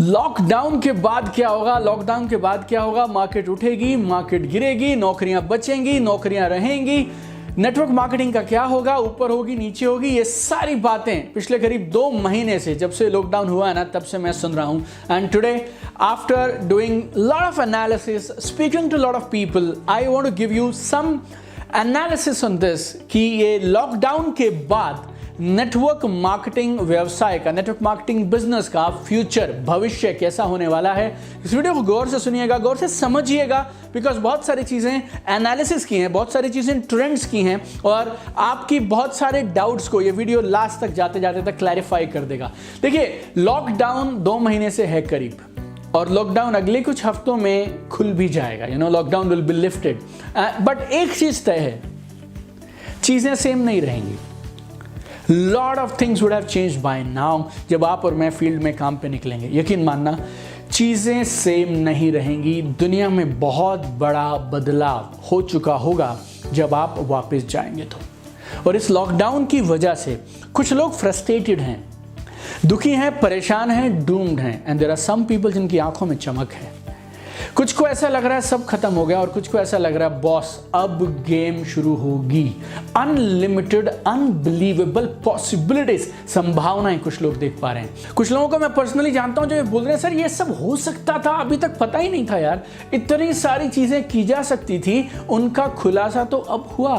Lockdown के बाद क्या होगा? लॉकडाउन के बाद क्या होगा? मार्केट उठेगी, मार्केट गिरेगी, नौकरियां बचेंगी, नौकरियां रहेंगी, नेटवर्क मार्केटिंग का क्या होगा? ऊपर होगी, नीचे होगी। ये सारी बातें पिछले करीब 2 महीने से, जब से लॉकडाउन हुआ है ना, तब से मैं सुन रहा हूं। And today after doing lot of analysis, speaking to lot of people, I want to give you some analysis on this कि ये लॉकडाउन के बाद नेटवर्क मार्केटिंग व्यवसाय का, नेटवर्क मार्केटिंग बिजनेस का फ्यूचर, भविष्य कैसा होने वाला है। इस वीडियो को गौर से सुनिएगा, गौर से समझिएगा, बिकॉज बहुत सारी चीजें एनालिसिस की हैं, बहुत सारी चीजें ट्रेंड्स की हैं और आपकी बहुत सारे डाउट्स को ये वीडियो लास्ट तक जाते जाते तक क्लैरिफाई कर देगा। देखिए, लॉकडाउन 2 महीने से है करीब, और लॉकडाउन अगले कुछ हफ्तों में खुल भी जाएगा। Lockdown will be lifted, but एक चीज तय है, चीजें सेम नहीं रहेंगी। Lot of things would have changed by now जब आप और मैं फील्ड में काम पे निकलेंगे। यकीन मानना, चीज़ें सेम नहीं रहेंगी। दुनिया में बहुत बड़ा बदलाव हो चुका होगा जब आप वापस जाएंगे तो। और इस लॉकडाउन की वजह से कुछ लोग फ्रस्ट्रेटेड हैं, दुखी हैं, परेशान हैं, डूम्ड हैं, and there are some people जिनकी आंखों में चमक है। कुछ को ऐसा लग रहा है सब खत्म हो गया, और कुछ को ऐसा लग रहा है बॉस अब गेम शुरू होगी। अनलिमिटेड, अनबिलीवेबल पॉसिबिलिटीज, संभावनाएं कुछ लोग देख पा रहे हैं। कुछ लोगों को मैं पर्सनली जानता हूं जो ये बोल रहे हैं, सर ये सब हो सकता था, अभी तक पता ही नहीं था यार, इतनी सारी चीजें की जा सकती थी, उनका खुलासा तो अब हुआ।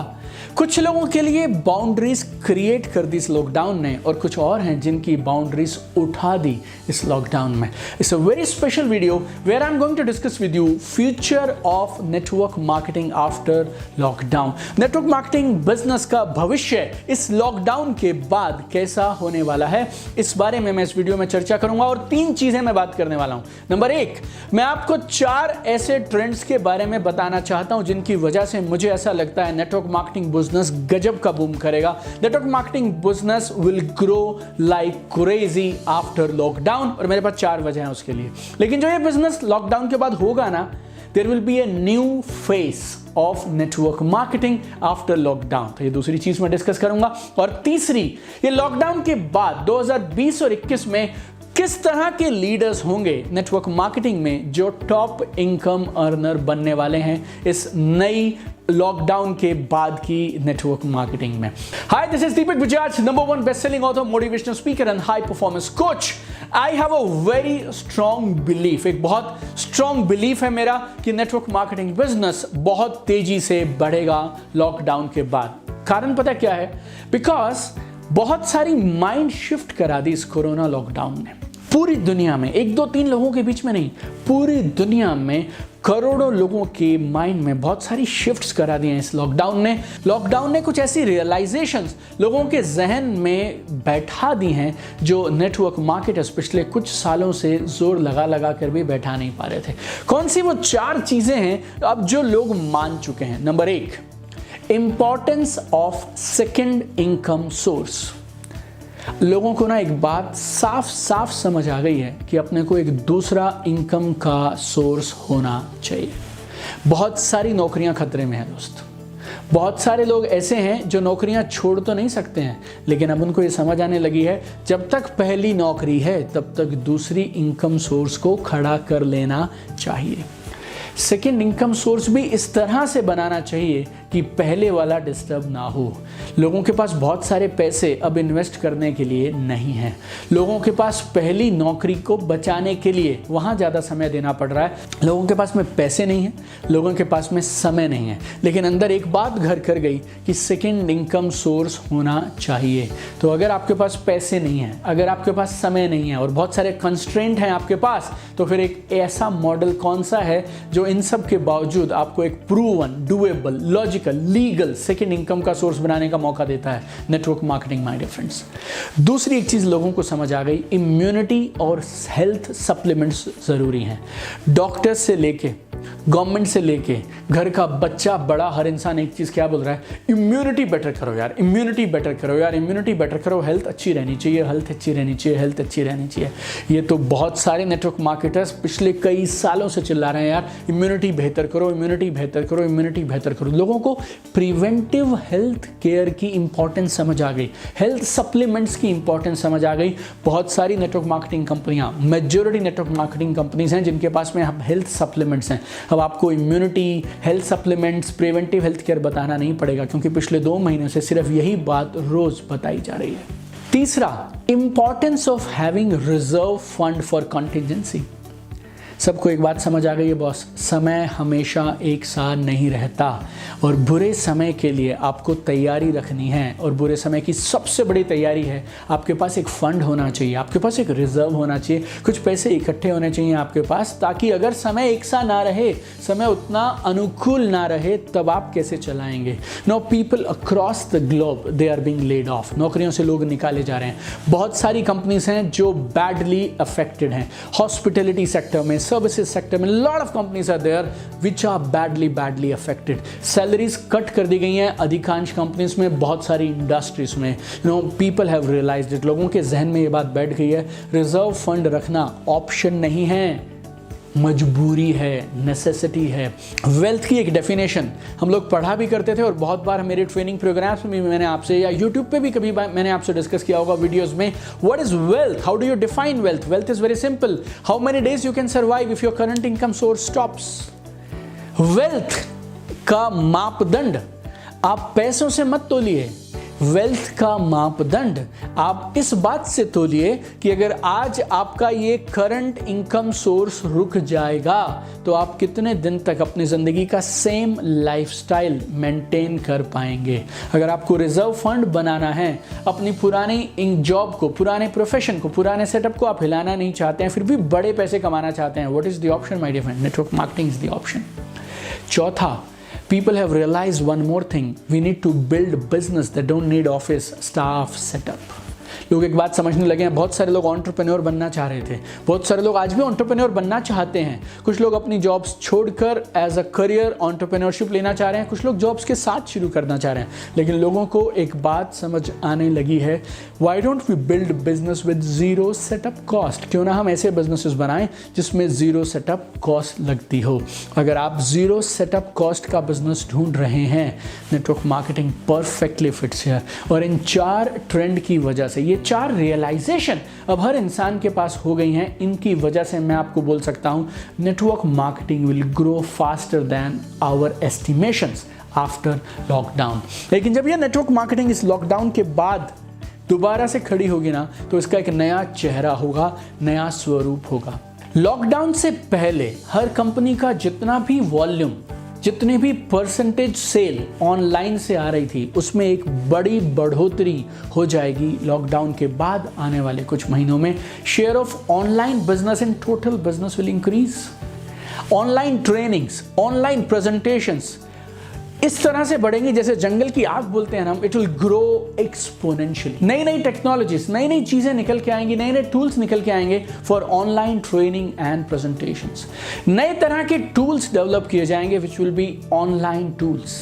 कुछ लोगों के लिए बाउंड्रीज क्रिएट कर दी इस लॉकडाउन ने, और कुछ और हैं जिनकी बाउंड्रीज उठा दी इस लॉकडाउन में। It's a very special video where I am going to discuss with you future of network marketing after lockdown. Network marketing business का भविष्य इस लॉकडाउन के बाद कैसा होने वाला है, इस बारे में मैं इस वीडियो में चर्चा करूंगा। और 3 चीजें मैं बात करने वाला हूं। नंबर 1, मैं आपको 4 ऐसे ट्रेंड्स के बारे में बताना चाहता हूं जिनकी वजह से मुझे ऐसा लगता है नेटवर्क मार्केटिंग बिजनेस गजब का बूम करेगा। Network marketing business will grow like crazy after lockdown, और मेरे पास 4 वजह हैं उसके लिए। लेकिन जो ये बिजनेस लॉकडाउन के बाद होगा ना, there will be a new face of network marketing after lockdown. तो ये दूसरी चीज मैं डिस्कस करूंगा। और तीसरी, ये लॉकडाउन के बाद 2020 और 21 में किस तरह के लीडर्स होंगे नेटवर्क मार्केटिंग में जो टॉप इनकम अर्नर बनने वाले हैं इस नई लॉकडाउन के बाद की नेटवर्क मार्केटिंग में। Hi, this is Deepak Bajaj, number 1 best selling author, motivational speaker and high performance coach. I have a very strong belief, एक बहुत स्ट्रॉन्ग बिलीफ है मेरा कि नेटवर्क मार्केटिंग बिजनेस बहुत तेजी से बढ़ेगा लॉकडाउन के बाद। कारण पता क्या है? बिकॉज बहुत सारी माइंड शिफ्ट करा दी इस कोरोना लॉकडाउन ने पूरी दुनिया में। 1, 2, 3 लोगों के बीच में नहीं, पूरी दुनिया में करोड़ों लोगों के माइंड में बहुत सारी शिफ्ट्स करा दी हैं इस लॉकडाउन ने। लॉकडाउन ने कुछ ऐसी रियलाइजेशंस लोगों के जहन में बैठा दी हैं जो नेटवर्क मार्केटर्स पिछले कुछ सालों से जोर लगा लगा कर भी बैठा नहीं पा रहे थे। कौन सी वो 4 चीजें हैं अब जो लोग मान चुके हैं? Number 1, importance of second income source. लोगों को ना एक बात साफ साफ समझ आ गई है कि अपने को एक दूसरा इनकम का सोर्स होना चाहिए। बहुत सारी नौकरियां खतरे में हैं दोस्त। बहुत सारे लोग ऐसे हैं जो नौकरियां छोड़ तो नहीं सकते हैं, लेकिन अब उनको ये समझ आने लगी है जब तक पहली नौकरी है तब तक दूसरी इनकम सोर्स को खड़ा कर लेना चाहिए। सेकेंड इनकम सोर्स भी इस तरह से बनाना चाहिए कि पहले वाला डिस्टर्ब ना हो। लोगों के पास बहुत सारे पैसे अब इन्वेस्ट करने के लिए नहीं हैं। लोगों के पास पहली नौकरी को बचाने के लिए वहाँ ज़्यादा समय देना पड़ रहा है। लोगों के पास में पैसे नहीं हैं, लोगों के पास में समय नहीं है, लेकिन अंदर एक बात घर कर गई कि सेकेंड इनकम सोर्स होना चाहिए। तो अगर आपके पास पैसे नहीं हैं, अगर आपके पास समय नहीं है और बहुत सारे कंस्ट्रेंट हैं आपके पास, तो फिर एक ऐसा मॉडल कौन सा है जो इन सब के बावजूद आपको एक proven, doable, logical, legal second income का सोर्स बनाने का मौका देता है? Network marketing, my dear friends. दूसरी एक चीज लोगों को समझ आ गई, इम्यूनिटी और हेल्थ सप्लीमेंट्स जरूरी हैं। डॉक्टर से लेके गवर्नमेंट से लेके घर का बच्चा बड़ा हर इंसान एक चीज़ क्या बोल रहा है, इम्यूनिटी बेटर करो यार, इम्यूनिटी बेटर करो यार, इम्यूनिटी बेटर करो, हेल्थ अच्छी रहनी चाहिए, हेल्थ अच्छी रहनी चाहिए, हेल्थ अच्छी रहनी चाहिए। ये तो बहुत सारे नेटवर्क मार्केटर्स पिछले कई सालों से चिल्ला रहे हैं यार, इम्यूनिटी बेहतर करो, इम्यूनिटी बेहतर करो, इम्यूनिटी बेहतर करो। लोगों को प्रिवेंटिव हेल्थ केयर की इंपॉर्टेंस समझ आ गई, हेल्थ सप्लीमेंट्स की इंपॉर्टेंस समझ आ गई। बहुत सारी नेटवर्क मार्केटिंग कंपनियां, मेजॉरिटी नेटवर्क मार्केटिंग कंपनीज हैं जिनके पास में हेल्थ सप्लीमेंट्स हैं। अब आपको immunity, health supplements, preventive health care बताना नहीं पड़ेगा क्योंकि पिछले 2 महीनों से सिर्फ यही बात रोज बताई जा रही है। तीसरा, importance of having reserve fund for contingency. सबको एक बात समझ आ गई है बॉस, समय हमेशा एक साथ नहीं रहता और बुरे समय के लिए आपको तैयारी रखनी है। और बुरे समय की सबसे बड़ी तैयारी है आपके पास एक फंड होना चाहिए, आपके पास एक रिजर्व होना चाहिए, कुछ पैसे इकट्ठे होने चाहिए आपके पास, ताकि अगर समय एक सा ना रहे, समय उतना अनुकूल ना रहे, तब आप कैसे चलाएंगे। No people across the globe they are being laid off, नौकरियों से लोग निकाले जा रहे हैं। बहुत सारी कंपनीज हैं जो बैडली अफेक्टेड हैं, हॉस्पिटैलिटी सेक्टर में, सर्विसेज सेक्टर में, lot of companies are there which are badly affected. Salaries cut कर दी गई हैं अधिकांश कंपनीज में, बहुत सारी इंडस्ट्रीज में। पीपल हैव रियलाइज्ड इट, लोगों के जहन में ये बात बैठ गई है, रिजर्व फंड रखना ऑप्शन नहीं है, मजबूरी है, नेसेसिटी है। वेल्थ की एक डेफिनेशन हम लोग पढ़ा भी करते थे और बहुत बार मेरे ट्रेनिंग प्रोग्राम्स में भी मैंने आपसे, या यूट्यूब पे भी कभी मैंने आपसे डिस्कस किया होगा वीडियोस में, what is wealth, how do you define wealth. Wealth is very simple, how many days you can survive if your current income source stops. Wealth का मापदंड आप पैसों से मत तोलिए, वेल्थ का मापदंड आप इस बात से तोलिए कि अगर आज आपका ये करंट इनकम सोर्स रुक जाएगा तो आप कितने दिन तक अपनी जिंदगी का सेम लाइफस्टाइल मेंटेन कर पाएंगे। अगर आपको रिजर्व फंड बनाना है, अपनी पुरानी जॉब को, पुराने प्रोफेशन को, पुराने सेटअप को आप हिलाना नहीं चाहते हैं, फिर भी बड़े पैसे कमाना चाहते हैं, what is the option my dear friend, network marketing is the option. चौथा, people have realized one more thing, we need to build business that don't need office staff setup। लोग एक बात समझने लगे हैं, बहुत सारे लोग एंटरप्रेन्योर बनना चाह रहे थे, बहुत सारे लोग आज भी एंटरप्रेन्योर बनना चाहते हैं। कुछ लोग अपनी जॉब्स छोड़कर एज अ करियर एंटरप्रेन्योरशिप लेना चाह रहे हैं, कुछ लोग जॉब्स के साथ शुरू करना चाह रहे हैं। लेकिन लोगों को एक बात समझ आने लगी है, why don't we build business with zero setup cost. क्यों ना हम ऐसे बिजनेसेस बनाएं जिसमें जीरो सेटअप कॉस्ट लगती हो। अगर आप जीरो सेटअप कॉस्ट का बिजनेस ढूंढ रहे हैं, network marketing perfectly fits here. और इन 4 ट्रेंड की वजह से, ये 4 रियलाइजेशन अब हर इंसान के पास हो गई हैं, इनकी वजह से मैं आपको बोल सकता हूं network marketing will grow faster than our estimations after lockdown. लेकिन जब ये नेटवर्क मार्केटिंग इस लॉकडाउन के बाद दोबारा से खड़ी होगी ना, तो इसका एक नया चेहरा होगा, नया स्वरूप होगा। लॉकडाउन से पहले हर कंपनी का जितना भी वॉल्यूम, जितनी भी परसेंटेज सेल ऑनलाइन से आ रही थी, उसमें एक बड़ी बढ़ोतरी हो जाएगी लॉकडाउन के बाद आने वाले कुछ महीनों में। Share of online business in total business will increase. Online trainings, online presentations इस तरह से बढ़ेंगी जैसे जंगल की आग बोलते हैं हम, इट विल ग्रो एक्सपोनेंशियली। नई नई टेक्नोलॉजीज, नई नई चीजें निकल के आएंगी, नए नए टूल्स निकल के आएंगे for online training and presentations. नए तरह के टूल्स डेवलप किए जाएंगे which will be online tools.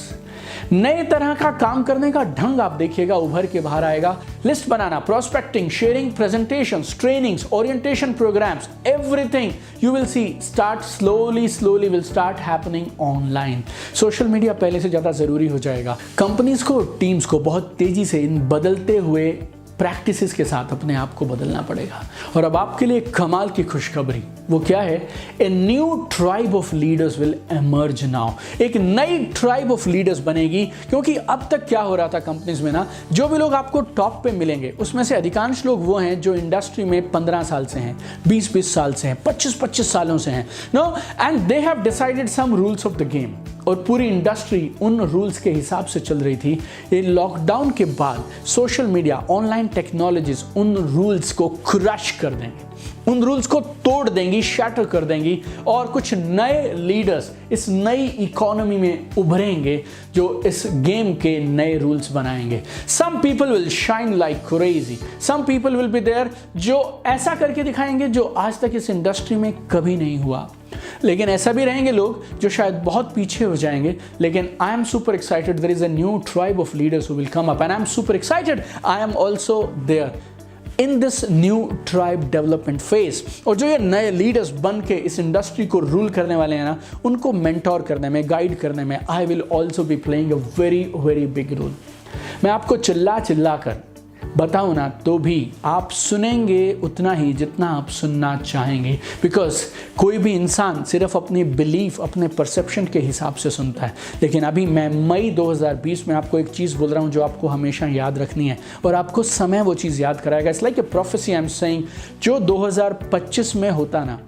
नए तरह का काम करने का ढंग आप देखिएगा उभर के बाहर आएगा। लिस्ट बनाना, prospecting, sharing, presentations, trainings, orientation programs, everything you will see start slowly will start happening online. Social media पहले से ज्यादा जरूरी हो जाएगा। कंपनीज को, टीम्स को बहुत तेजी से इन बदलते हुए प्रैक्टिसेस के साथ अपने आप को बदलना पड़ेगा। और अब आपके लिए कमाल की खुशखबरी, वो क्या है? A new tribe of leaders will emerge now. एक नई ट्राइब ऑफ लीडर्स बनेगी, क्योंकि अब तक क्या हो रहा था कंपनीज में ना, जो भी लोग आपको टॉप पे मिलेंगे उसमें से अधिकांश लोग वो हैं जो इंडस्ट्री में 15 साल से हैं, 20-20 साल से हैं, 25-25 सालों से हैं, no, and they have decided some rules of the game. और पूरी इंडस्ट्री उन रूल्स के हिसाब से चल रही थी। ये लॉकडाउन के बाद सोशल मीडिया, ऑनलाइन टेक्नोलॉजीज उन रूल्स को क्रश कर देंगे। उन रूल्स को तोड़ देंगी, शैटर कर देंगी और कुछ नए लीडर्स इस नई इकोनॉमी में उभरेंगे जो इस गेम के नए रूल्स बनाएंगे। Some people will shine like crazy, some people will be there जो ऐसा करके दिखाएंगे जो आज तक इस इंडस्ट्री में कभी नहीं हुआ। लेकिन ऐसा भी रहेंगे लोग जो शायद बहुत पीछे हो जाएंगे। लेकिन I am super excited, there is a new tribe of leaders who will come up and I am super excited, I am also there in this new tribe development phase. और जो ये नए लीडर्स बन के इस industry को rule करने वाले हैं ना, उनको मेंटोर करने में, गाइड करने में I will also be playing a very very big role. मैं आपको चिल्ला चिल्ला कर बताऊं ना तो भी आप सुनेंगे उतना ही जितना आप सुनना चाहेंगे, बिकॉज कोई भी इंसान सिर्फ अपनी बिलीफ, अपने परसेप्शन के हिसाब से सुनता है। लेकिन अभी मैं मई 2020 में आपको एक चीज़ बोल रहा हूं जो आपको हमेशा याद रखनी है और आपको समय वो चीज़ याद कराएगा। It's like a prophecy I am saying, जो 2025 में होता ना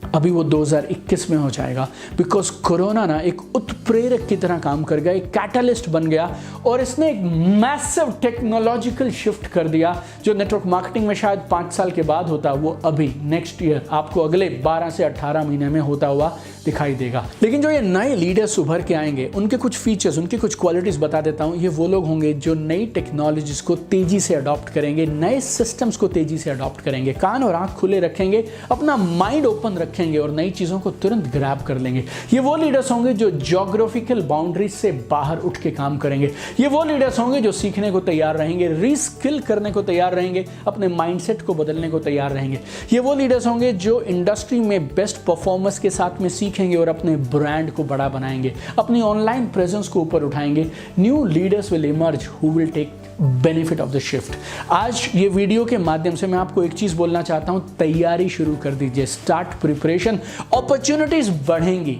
अभी वो 2021 में हो जाएगा, बिकॉज कोरोना ना एक उत्प्रेरक की तरह काम कर गया, एक कैटलिस्ट बन गया और इसने एक मैसिव टेक्नोलॉजिकल शिफ्ट कर दिया। जो नेटवर्क मार्केटिंग में शायद 5 साल के बाद होता, वो अभी नेक्स्ट ईयर आपको अगले 12 से 18 महीने में होता हुआ दिखाई देगा। लेकिन जो ये नए लीडर्स उभर के आएंगे, उनके कुछ फीचर्स, उनकी कुछ क्वालिटीज बता देता हूं। ये वो लोग होंगे जो नई टेक्नोलॉजीज को तेजी से अडॉप्ट करेंगे, नए सिस्टम्स को तेजी से अडॉप्ट करेंगे, कान और आंख खुले रखेंगे, अपना माइंड ओपन रखेंगे और नई चीजों को तुरंत ग्रैब कर लेंगे। ये वो लीडर्स होंगे जो ज्योग्राफिकल बाउंड्रीज से बाहर उठ के काम करेंगे। ये वो लीडर्स होंगे जो सीखने को तैयार रहेंगे, रीस्किल करने को तैयार रहेंगे, अपने माइंडसेट को बदलने को तैयार रहेंगे। ये वो लीडर्स होंगे जो इंडस्ट्री में बेस्ट परफॉर्मेंस के साथ में सीखेंगे और अपने ब्रांड को बड़ा बनाएंगे, अपनी ऑनलाइन प्रेजेंस को ऊपर उठाएंगे। New leaders will emerge who will take benefit of the shift. आज ये वीडियो के माध्यम से मैं आपको एक चीज बोलना चाहता हूं, तैयारी शुरू कर दीजिए, स्टार्ट प्रिपरेशन। अपॉर्चुनिटीज बढ़ेंगी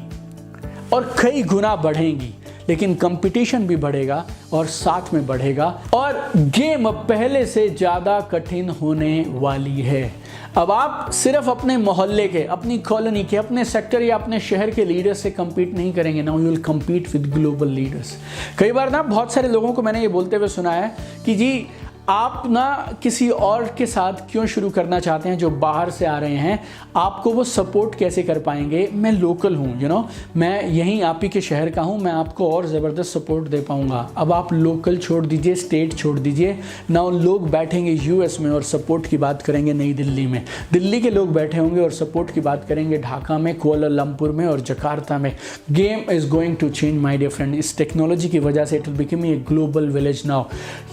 और कई गुना बढ़ेंगी, लेकिन कंपटीशन भी बढ़ेगा और साथ में बढ़ेगा और गेम पहले से ज्यादा कठिन होने वाली है। अब आप सिर्फ अपने मोहल्ले के, अपनी कॉलोनी के, अपने सेक्टर या अपने शहर के लीडर्स से compete नहीं करेंगे, now you will compete with global leaders. कई बार ना बहुत सारे लोगों को मैंने ये बोलते हुए सुना है कि जी आप ना किसी और के साथ क्यों शुरू करना चाहते हैं जो बाहर से आ रहे हैं, आपको वो सपोर्ट कैसे कर पाएंगे? मैं लोकल हूँ, यू नो, मैं यहीं आप ही के शहर का हूँ, मैं आपको और ज़बरदस्त सपोर्ट दे पाऊँगा। अब आप लोकल छोड़ दीजिए, स्टेट छोड़ दीजिए, ना लोग बैठेंगे यूएस में और सपोर्ट की बात करेंगे नई दिल्ली में, दिल्ली के लोग बैठे होंगे और सपोर्ट की बात करेंगे ढाका में, कुआलालंपुर में और जकार्ता में। Game is going to change my dear friend. इस टेक्नोलॉजी की वजह से it will become a global village now.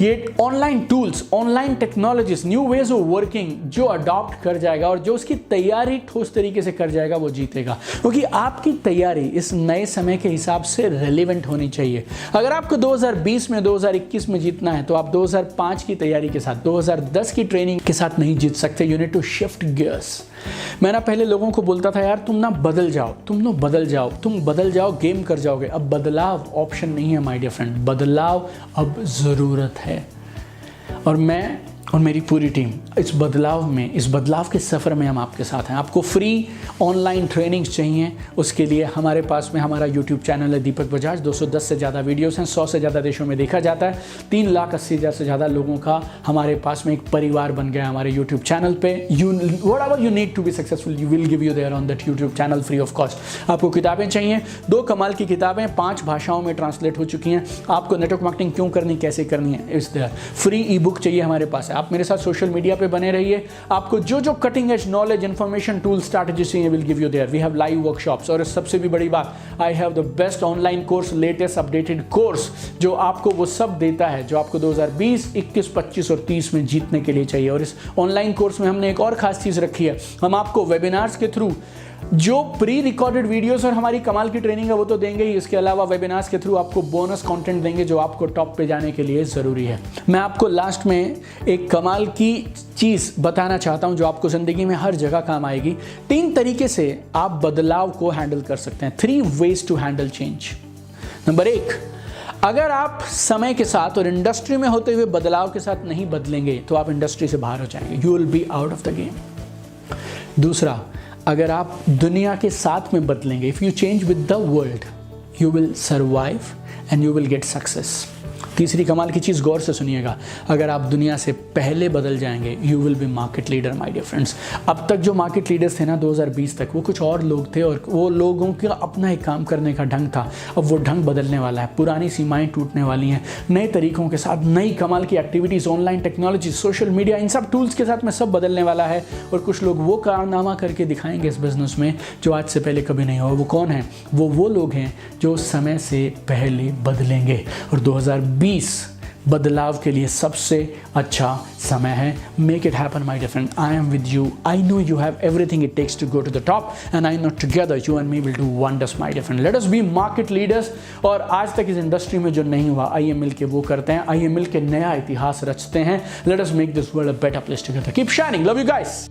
ये online online technologies, new ways of working जो अडॉप्ट कर जाएगा और जो उसकी तैयारी ठोस तरीके से कर जाएगा वो जीतेगा, क्योंकि आपकी तैयारी इस नए समय के हिसाब से रेलेवेंट होनी चाहिए। अगर आपको 2020 में 2021 में जीतना है तो आप 2005 की तैयारी के साथ, 2010 की ट्रेनिंग के साथ नहीं जीत सकते। You need to shift gears. मैं ना पहले लोगों को बोलता था यार तुम ना बदल जाओ, तुम बदल जाओ, गेम कर जाओगे। अब बदलाव ऑप्शन नहीं है माय डियर फ्रेंड, बदलाव अब ज़रूरत है। और मैं और मेरी पूरी टीम इस बदलाव के सफ़र में हम आपके साथ हैं। आपको फ्री ऑनलाइन ट्रेनिंग्स चाहिए, उसके लिए हमारे पास में हमारा यूट्यूब चैनल है दीपक बजाज। 210 से ज़्यादा वीडियोस हैं, 100 से ज़्यादा देशों में देखा जाता है। 3,80,000 से ज़्यादा लोगों का हमारे पास में एक परिवार बन गया हमारे यूट्यूब चैनल पे। Whatever you need to be successful you will give you there on that YouTube channel free of cost. आपको किताबें चाहिए, 2 कमाल की किताबें 5 भाषाओं में ट्रांसलेट हो चुकी हैं। आपको नेटवर्क मार्केटिंग क्यों करनी, कैसे करनी है, इस देयर फ्री ई बुक चाहिए हमारे पास है। आप मेरे साथ सोशल मीडिया पे बने रहिए, आपको जो cutting edge knowledge, information, tool, strategy चाहिए will give you there. We have live workshops और सबसे भी बड़ी बात, I have the best online course, latest updated course जो आपको वो सब देता है जो आपको 2020, 21, 25 और 30 में जीतने के लिए चाहिए। और इस ऑनलाइन कोर्स में हमने एक और खास चीज रखी है, हम आपको वेबिनार्स के थ्रू जो प्री रिकॉर्डेड वीडियोस और हमारी कमाल की ट्रेनिंग है वो तो देंगे ही, इसके अलावा वेबिनार्स के थ्रू आपको बोनस कंटेंट देंगे जो आपको टॉप पे जाने के लिए ज़रूरी है। मैं आपको लास्ट में एक कमाल की चीज़ बताना चाहता हूं जो आपको ज़िंदगी में हर जगह काम आएगी। 3 तरीके से आप बदलाव को हैंडल कर सकते हैं। 3 ways to handle change. Number 1, अगर आप समय के साथ और इंडस्ट्री में होते हुए बदलाव के साथ नहीं बदलेंगे तो आप इंडस्ट्री से बाहर हो जाएंगे, you will be out of the game. दूसरा, अगर आप दुनिया के साथ में बदलेंगे, if you change with the world you will survive and you will get success. तीसरी कमाल की चीज़ गौर से सुनिएगा, अगर आप दुनिया से पहले बदल जाएंगे you will be market leader my dear friends. अब तक जो मार्केट लीडर्स थे ना 2020 तक, वो कुछ और लोग थे और वो लोगों का अपना एक काम करने का ढंग था। अब वो ढंग बदलने वाला है, पुरानी सीमाएं टूटने वाली हैं, नए तरीकों के साथ नई कमाल की activities, online technology, social media, इन सब टूल्स के साथ में सब बदलने वाला है। और कुछ लोग वो कारनामा करके दिखाएंगे इस बिज़नेस में जो आज से पहले कभी नहीं हुआ। वो कौन है? वो लोग हैं जो समय से पहले बदलेंगे। और 2020 बदलाव के लिए सबसे अच्छा समय है। Make it happen my dear friend, I am with you, I know you have everything it takes to go to the top and I know together you and me will do wonders my dear friend. Let us be market leaders. और आज तक इस industry में जो नहीं हुआ IM मिल के वो करते हैं, आईएम मिल के नया इतिहास रचते हैं। Let us make this world a better place together. Keep shining, love you guys.